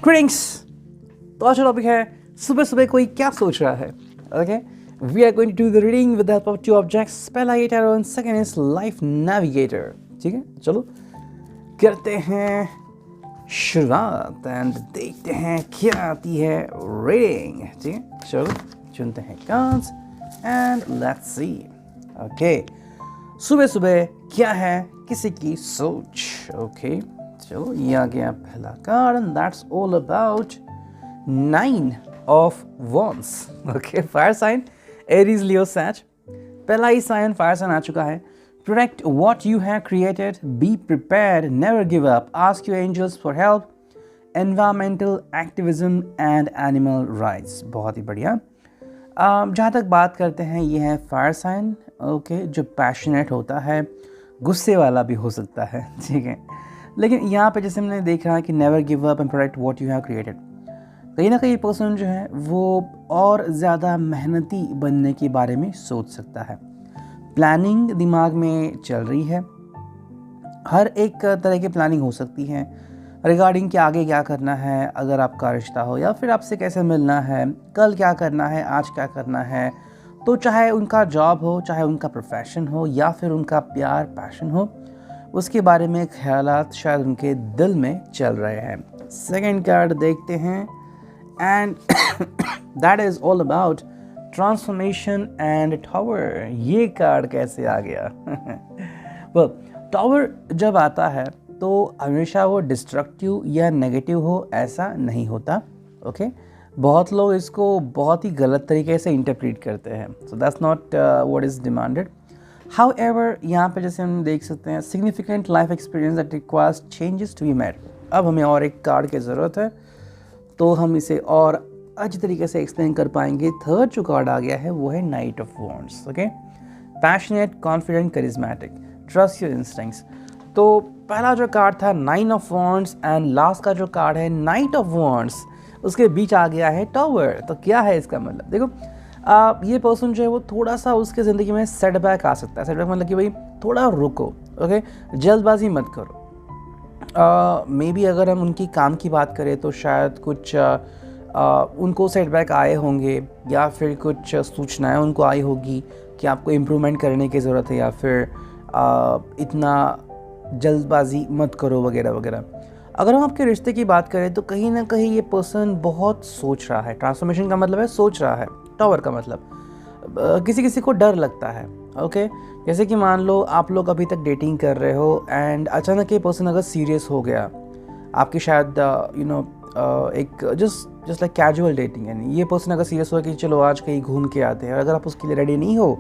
Greetings. तो आज का टॉपिक है सुबह सुबह कोई क्या सोच रहा है। Okay, we are going to do the reading with the help of two objects. पहला ये tarot and second is life navigator. ठीक है, चलो करते हैं शुरुआत एंड देखते हैं क्या आती है रीडिंग। ठीक है, चलो चुनते हैं cards and let's see. Okay, सुबह सुबह क्या है किसी की सोच। ओके, चलो ये आ गया पहला card and that's all about 9 of wands. Okay, fire sign Aries Leo सैज। पहला ही साइन फायर साइन आ चुका है। Protect what you have created, be prepared, never give up, ask your angels for help, environmental activism and animal rights. बहुत ही बढ़िया। जहाँ तक बात करते हैं, ये है फायर साइन। ओके, जो पैशनेट होता है, गुस्से वाला भी हो सकता है। ठीक है, लेकिन यहाँ पे जैसे हमने देखा है कि never give up and protect what you have created, कहीं ना कहीं पर्सन जो है वो और ज़्यादा मेहनती बनने के बारे में सोच सकता है। प्लानिंग दिमाग में चल रही है, हर एक तरह की प्लानिंग हो सकती है रिगार्डिंग कि आगे क्या करना है, अगर आपका रिश्ता हो या फिर आपसे कैसे मिलना है, कल क्या करना है, आज क्या करना है। तो चाहे उनका जॉब हो, चाहे उनका प्रोफेशन हो या फिर उनका प्यार पैशन हो, उसके बारे में ख्यालात शायद उनके दिल में चल रहे हैं। सेकंड कार्ड देखते हैं and that is all about transformation and tower. ये कार्ड कैसे आ गया? well, टावर जब आता है तो हमेशा वो डिस्ट्रक्टिव या नेगेटिव हो ऐसा नहीं होता। ओके, बहुत लोग इसको बहुत ही गलत तरीके से इंटरप्रेट करते हैं, so that's not what is demanded. However यहाँ पे जैसे हम देख सकते हैं significant life experience that requires changes to be made. अब हमें और एक कार्ड की ज़रूरत है तो हम इसे और अच्छी तरीके से एक्सप्लेन कर पाएंगे। थर्ड जो कार्ड आ गया है वो है night of wands. Okay, passionate, confident, charismatic, trust your instincts. तो पहला जो कार्ड था 9 ऑफ वॉन्ड्स एंड लास्ट का जो कार्ड है नाइट ऑफ वॉन्ड्स, उसके बीच आ गया है टावर। तो क्या है इसका मतलब? देखो, ये पर्सन जो है वो थोड़ा सा उसके ज़िंदगी में सेटबैक आ सकता है। सेटबैक मतलब कि भाई थोड़ा रुको। ओके, जल्दबाजी मत करो। मे बी अगर हम उनकी काम की बात करें तो शायद कुछ उनको सेटबैक आए होंगे या फिर कुछ सूचनाएं उनको आई होगी कि आपको इम्प्रूवमेंट करने की ज़रूरत है या फिर इतना जल्दबाजी मत करो वगैरह वगैरह। अगर हम आपके रिश्ते की बात करें तो कहीं ना कहीं ये पर्सन बहुत सोच रहा है। ट्रांसफॉर्मेशन का मतलब है सोच रहा है, टावर का मतलब किसी किसी को डर लगता है। ओके, जैसे कि मान लो आप लोग अभी तक डेटिंग कर रहे हो एंड अचानक ये पर्सन अगर सीरियस हो गया, आपकी शायद एक जस्ट लाइक कैजुअल डेटिंग, यानी ये पर्सन अगर सीरियस हो कि चलो आज कहीं घूम के आते हैं, और अगर आप उसके लिए रेडी नहीं हो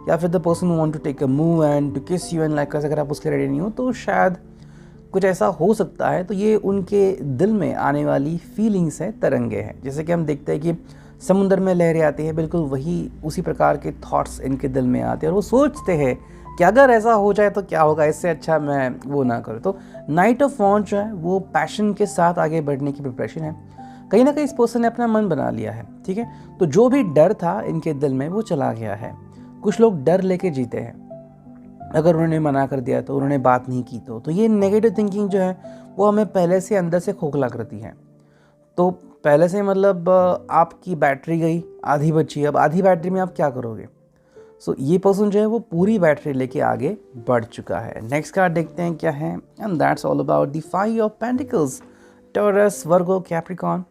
या फिर the person want to take a move and to kiss you and like, अगर आप उसके लिए रेडी नहीं हो तो शायद कुछ ऐसा हो सकता है। तो ये उनके दिल में आने वाली फीलिंग्स हैं, तरंगे हैं। जैसे कि हम देखते हैं कि समुद्र में लहरें आती हैं, बिल्कुल वही उसी प्रकार के थॉट्स इनके दिल में आते हैं और वो सोचते हैं कि अगर ऐसा हो जाए तो क्या होगा, इससे अच्छा मैं वो ना करूँ। तो नाइट ऑफ वॉन्ड्स जो है वो पैशन के साथ आगे बढ़ने की प्रिपरेशन है। कहीं ना कहीं इस पर्सन ने अपना मन बना लिया है। ठीक है, तो जो भी डर था इनके दिल में वो चला गया है। कुछ लोग डर लेके जीते हैं, अगर उन्होंने मना कर दिया तो, उन्होंने बात नहीं की तो ये नेगेटिव थिंकिंग जो है वो हमें पहले से अंदर से खोखला करती है। तो पहले से मतलब आपकी बैटरी गई, आधी बची, अब आधी बैटरी में आप क्या करोगे? सो ये पर्सन जो है वो पूरी बैटरी लेके आगे बढ़ चुका है। नेक्स्ट कार्ड देखते हैं क्या है and that's all about the 5 of pentacles. Taurus, Virgo, Capricorn.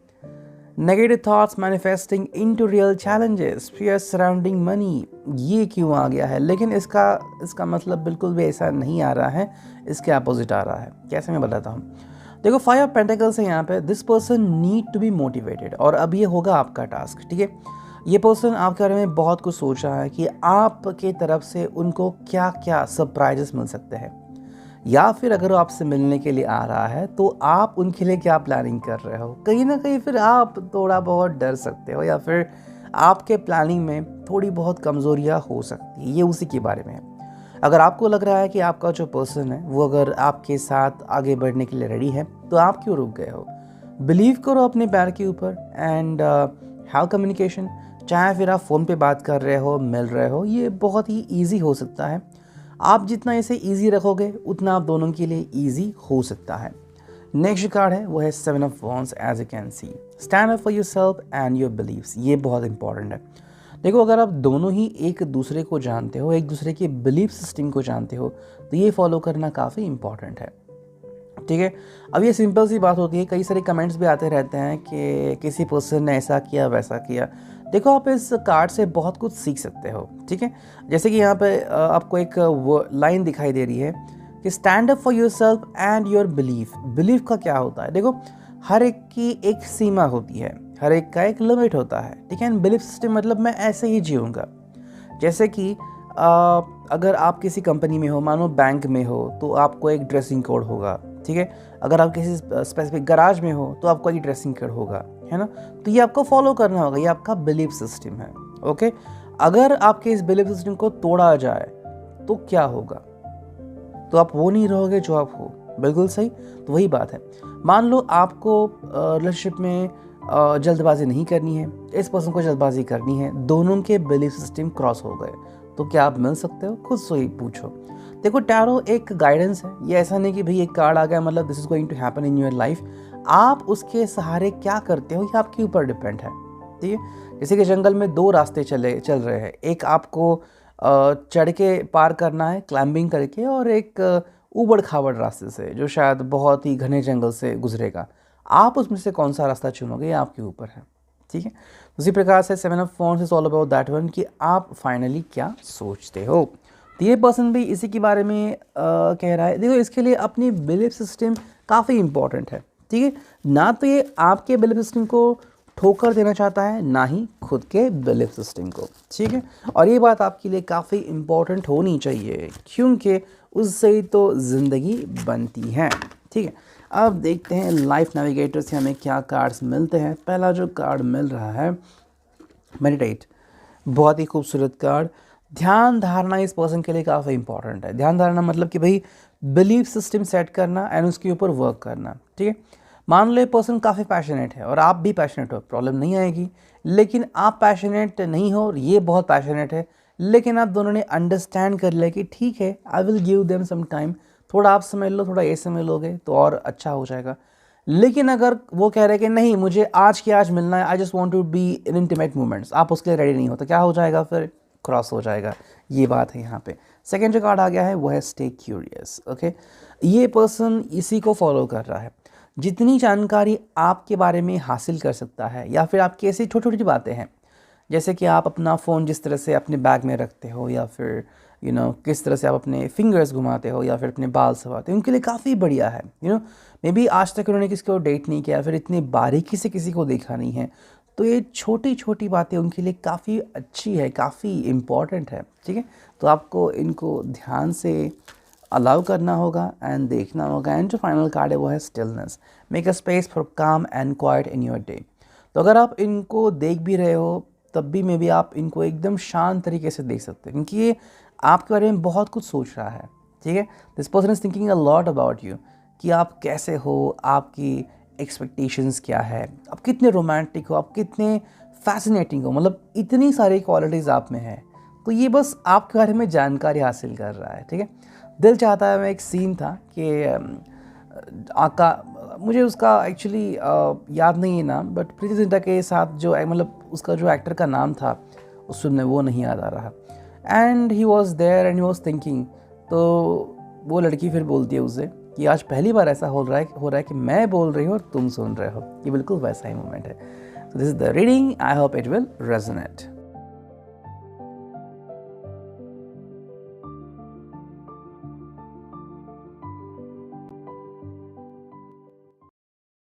Negative thoughts manifesting into real challenges, fear surrounding money. ये क्यों आ गया है? लेकिन इसका मतलब बिल्कुल भी ऐसा नहीं आ रहा है, इसके अपोजिट आ रहा है। कैसे मैं बताता हूँ। देखो, 5 ऑफ पेंटिकल्स है यहाँ पे। This person need to be motivated, और अब ये होगा आपका टास्क। ठीक है, ये पर्सन आपके बारे में बहुत कुछ सोच रहा है कि आपके तरफ से उनको क्या क्या सरप्राइजेस मिल सकते हैं, या फिर अगर वो आपसे मिलने के लिए आ रहा है तो आप उनके लिए क्या प्लानिंग कर रहे हो। कहीं ना कहीं फिर आप थोड़ा बहुत डर सकते हो या फिर आपके प्लानिंग में थोड़ी बहुत कमज़ोरियाँ हो सकती है। ये उसी के बारे में है। अगर आपको लग रहा है कि आपका जो पर्सन है वो अगर आपके साथ आगे बढ़ने के लिए रेडी है तो आप क्यों रुक गए हो? बिलीव करो अपने पैर के ऊपर एंड हैव कम्युनिकेशन। चाहे फिर आप फ़ोन पे बात कर रहे हो, मिल रहे हो, ये बहुत ही ईजी हो सकता है। आप जितना इसे ईजी रखोगे उतना आप दोनों के लिए ईजी हो सकता है। नेक्स्ट जो कार्ड है वो है 7 of wands, as you can see. Stand up for yourself and your beliefs, ये बहुत इंपॉर्टेंट है। देखो, अगर आप दोनों ही एक दूसरे को जानते हो, एक दूसरे के बिलीफ सिस्टम को जानते हो, तो ये फॉलो करना काफ़ी इंपॉर्टेंट है, ठीक है। अब ये सिंपल सी बात होती है, कई सारे कमेंट्स भी आते रहते हैं कि किसी पर्सन ने ऐसा किया वैसा किया। देखो, आप इस कार्ड से बहुत कुछ सीख सकते हो, ठीक है। जैसे कि यहाँ पे आपको एक लाइन दिखाई दे रही है कि stand up for yourself and your belief. Belief का क्या होता है? देखो, हर एक की एक सीमा होती है, हर एक का एक लिमिट होता है, ठीक है। बिलीफ सिस्टम मतलब मैं ऐसे ही जीऊँगा। जैसे कि अगर आप किसी कंपनी में हो, मानो बैंक में हो, तो आपको एक ड्रेसिंग कोड होगा, ठीक है। अगर आप किसी स्पेसिफिक गराज में हो तो आपको एक ड्रेसिंग कोड होगा, है ना। तो ये आपको फॉलो करना होगा, ये आपका बिलीफ सिस्टम है, ओके। अगर आपके इस बिलीफ सिस्टम को तोड़ा जाए तो क्या होगा? तो आप वो नहीं रहोगे जो आप हो, बिल्कुल सही। तो वही बात है, मान लो आपको रिलेशनशिप में जल्दबाजी नहीं करनी है, इस पर्सन को जल्दबाजी करनी है, दोनों के बिलीफ सिस्टम क्रॉस हो गए, तो क्या आप मिल सकते हो? खुद से ही पूछो। देखो, टैरो एक गाइडेंस है, ये ऐसा नहीं कि भाई एक कार्ड आ गया मतलब this is going to happen in your life. आप उसके सहारे क्या करते हो ये आपके ऊपर डिपेंड है, ठीक है। जैसे कि जंगल में दो रास्ते चल रहे हैं, एक आपको चढ़ के पार करना है क्लाइंबिंग करके, और एक ऊबड़ खाबड़ रास्ते से जो शायद बहुत ही घने जंगल से गुजरेगा। आप उसमें से कौन सा रास्ता चुनोगे ये आपके ऊपर है, ठीक है। उसी प्रकार से 7 of wands is all about that one, कि आप फाइनली क्या सोचते हो। तो ये पर्सन भी इसी के बारे में कह रहा है। देखो, इसके लिए अपनी बिलीफ सिस्टम काफ़ी इंपॉर्टेंट है, ठीक है। ना तो ये आपके बिलीफ सिस्टम को ठोकर देना चाहता है, ना ही खुद के बिलीफ सिस्टम को, ठीक है। और ये बात आपके लिए काफ़ी इम्पॉर्टेंट होनी चाहिए, क्योंकि उससे ही तो ज़िंदगी बनती है, ठीक है। अब देखते हैं लाइफ नेविगेटर से हमें क्या कार्ड्स मिलते हैं। पहला जो कार्ड मिल रहा है, मेडिटेट, बहुत ही खूबसूरत कार्ड। ध्यान धारणा इस पर्सन के लिए काफ़ी इंपॉर्टेंट है। ध्यान धारणा मतलब कि भाई बिलीफ सिस्टम सेट करना एंड उसके ऊपर वर्क करना, ठीक है। मान लो ये पर्सन काफ़ी पैशनेट है और आप भी पैशनेट हो, प्रॉब्लम नहीं आएगी। लेकिन आप पैशनेट नहीं हो और ये बहुत पैशनेट है, लेकिन आप दोनों ने अंडरस्टैंड कर लिया कि ठीक है, I will give them some time, थोड़ा आप समझ लो, थोड़ा ये समझ लोगे तो और अच्छा हो जाएगा। लेकिन अगर वो कह रहे हैं कि नहीं, मुझे आज के आज मिलना है, I just want to be in intimate moments, आप उसके लिए रेडी नहीं हो, तो क्या हो जाएगा? फिर क्रॉस हो जाएगा। ये बात है यहाँ पे। सेकेंड जो कार्ड आ गया है वो है स्टे क्यूरियस, ओके। ये पर्सन इसी को फॉलो कर रहा है। जितनी जानकारी आपके बारे में हासिल कर सकता है, या फिर आपकी ऐसी छोटी छोटी बातें हैं, जैसे कि आप अपना फ़ोन जिस तरह से अपने बैग में रखते हो, या फिर किस तरह से आप अपने फिंगर्स घुमाते हो, या फिर अपने बाल सवाते हो, उनके लिए काफ़ी बढ़िया है। मे बी आज तक उन्होंने किसी को डेट नहीं किया, फिर इतनी बारीकी से किसी को देखा नहीं है, तो ये छोटी छोटी बातें उनके लिए काफ़ी अच्छी है, काफ़ी इम्पॉर्टेंट है, ठीक है। तो आपको इनको ध्यान से अलाउ करना होगा एंड देखना होगा। एंड जो फाइनल कार्ड है वो है stillness, make a space for calm and quiet in your day. तो अगर आप इनको देख भी रहे हो तब भी मे बी आप इनको एकदम शांत तरीके से देख सकते हैं, क्योंकि ये आपके बारे में बहुत कुछ सोच रहा है, ठीक है। This person is thinking a lot about you, कि आप कैसे हो, आपकी एक्सपेक्टेशंस क्या है, आप कितने रोमांटिक हो, आप कितने फैसिनेटिंग हो, मतलब इतनी सारी क्वालिटीज़ आप में है। तो ये बस आपके बारे में जानकारी हासिल कर रहा है, ठीक है। दिल चाहता है, मैं एक सीन था कि मुझे उसका एक्चुअली याद नहीं है नाम, बट प्रीति जिंटा के साथ जो मतलब उसका जो एक्टर का नाम था उस फिल्म में, वो नहीं याद आ रहा। And he was there and he was thinking, तो वो लड़की फिर बोलती है उसे कि आज पहली बार ऐसा हो रहा है कि मैं बोल रही हूँ और तुम सुन रहे हो। ये बिल्कुल वैसा ही मोमेंट है। So this is the reading, I hope it will resonate.